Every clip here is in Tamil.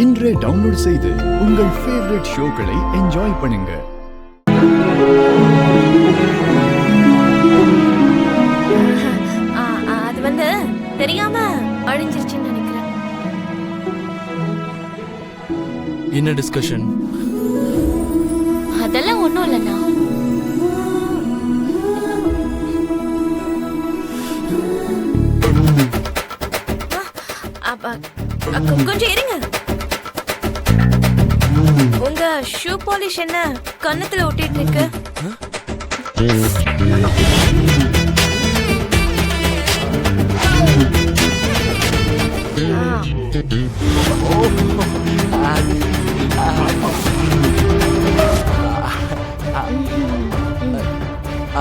இன்றே டவுன்லோட் செய்து உங்கள் ஃபேவரட் ஷோக்களை என்ஜாய் பண்ணுங்க. அது வந்து தெரியாம அழிஞ்சிருச்சுன்னு நினைக்கிறேன். என்ன டிஸ்கஷன்? அதெல்லாம் ஒண்ணும் இல்லைண்ணா. கொஞ்சம் இருங்க. உங்க ஷூ பாலிஷ் என்ன கன்னத்துல ஒட்டிட்டு இருக்கு?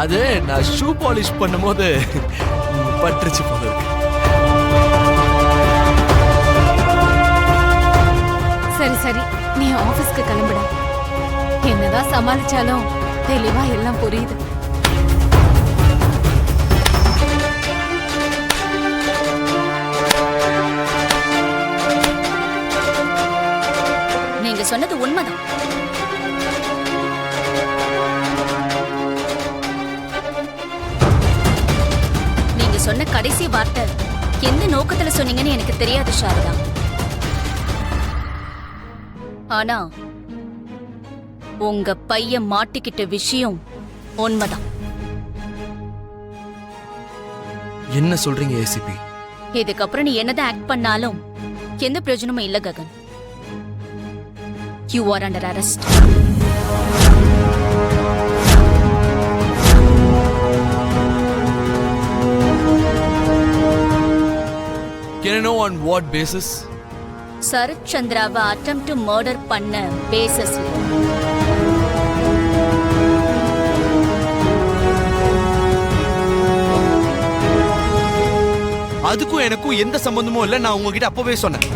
அது நான் ஷூ பாலிஷ் பண்ணும்போது பட்டுருச்சு போல இருக்கு. சரி சரி, நீ ஆபீஸ்க்கு கிளம்பிட. என்னதான் சமாளிச்சாலும் தெளிவா எல்லாம் புரியுது. நீங்க சொன்னது உண்மைதான். நீங்க சொன்ன கடைசி வார்த்தை எந்த நோக்கத்துல சொன்னீங்கன்னு எனக்கு தெரியாது சாரதா. ஆனா உங்க பையன் மாட்டிக்கிட்ட விஷயம் உண்மைதான். என்ன சொல்றீங்க ஏசிபி? இதுக்கப்புறம் நீ என்னதான் ஆக்ட் பண்ணாலும் எந்த பிரயோஜனமும் இல்ல Gagan. You are under arrest. Can I know on what basis? Sarath சந்திராவை attempt to murder பண்ண பேசஸ்ல. அதுக்கும் எனக்கும் எந்த சம்பந்தமும் இல்ல. நான் உங்ககிட்ட அப்பவே சொன்னேன்.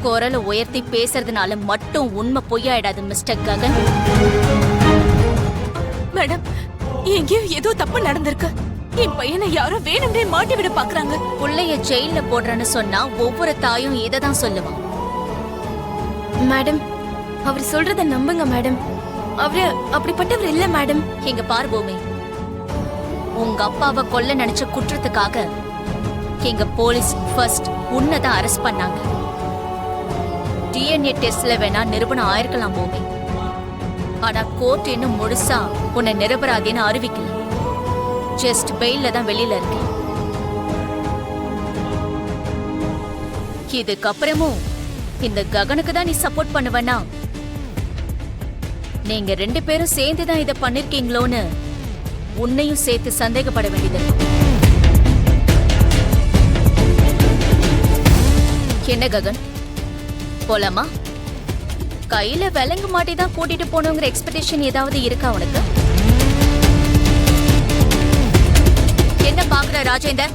குரலை உயர்த்தி பேசுறதுனால மட்டும் உண்மை பொய்யாயிடாது மிஸ்டர் ககன். மேடம், எங்கேயோ ஏதோ தப்பு நடந்திருக்கு. என் பையனை யாரோ வேணும்னே மாட்டி விட பாக்குறாங்க. புள்ளைய ஜெயில போடுறேன்னு சொன்னா ஒவ்வொரு தாயும் இததான் சொல்லுவான். மேடம், அவர் சொல்றத நம்புங்க மேடம். அவரு அப்படிப்பட்டவர் இல்ல மேடம். எங்க பார் பூமி, உங்க அப்பாவை கொல்ல நினைச்ச குற்றத்துக்காக எங்க போலீஸ் ஃபர்ஸ்ட் உன்னதான் அரெஸ்ட் பண்ணாங்க. DNA டெஸ்ட்ல வேணா நிரூபணம் ஆயிருக்கலாம் பூமி. ஆனா கோர்ட் இன்னும் முழுசா உன்னை நிரபராதின்னு அறிவிக்கல. ஜஸ்ட் பெயில்ல தான் வெளியில இருக்கு. இதுக்கப்புறமும் இந்த ககனுக்கு தான் நீ சப்போர்ட் பண்ணுவனா? நீங்க ரெண்டு பேரும் சேர்ந்துதான் இதை பண்ணிருக்கீங்களோன்னு உன்னையும் சேர்த்து சந்தேகப்பட வேண்டியது. என்ன ககன், போலாமா? கையில விலங்கு மாட்டி தான் கூட்டிட்டு போனோங்கிற எக்ஸ்பெக்டேஷன் ஏதாவது இருக்கா உனக்கு? என்ன பாக்குற ராஜேந்தர்?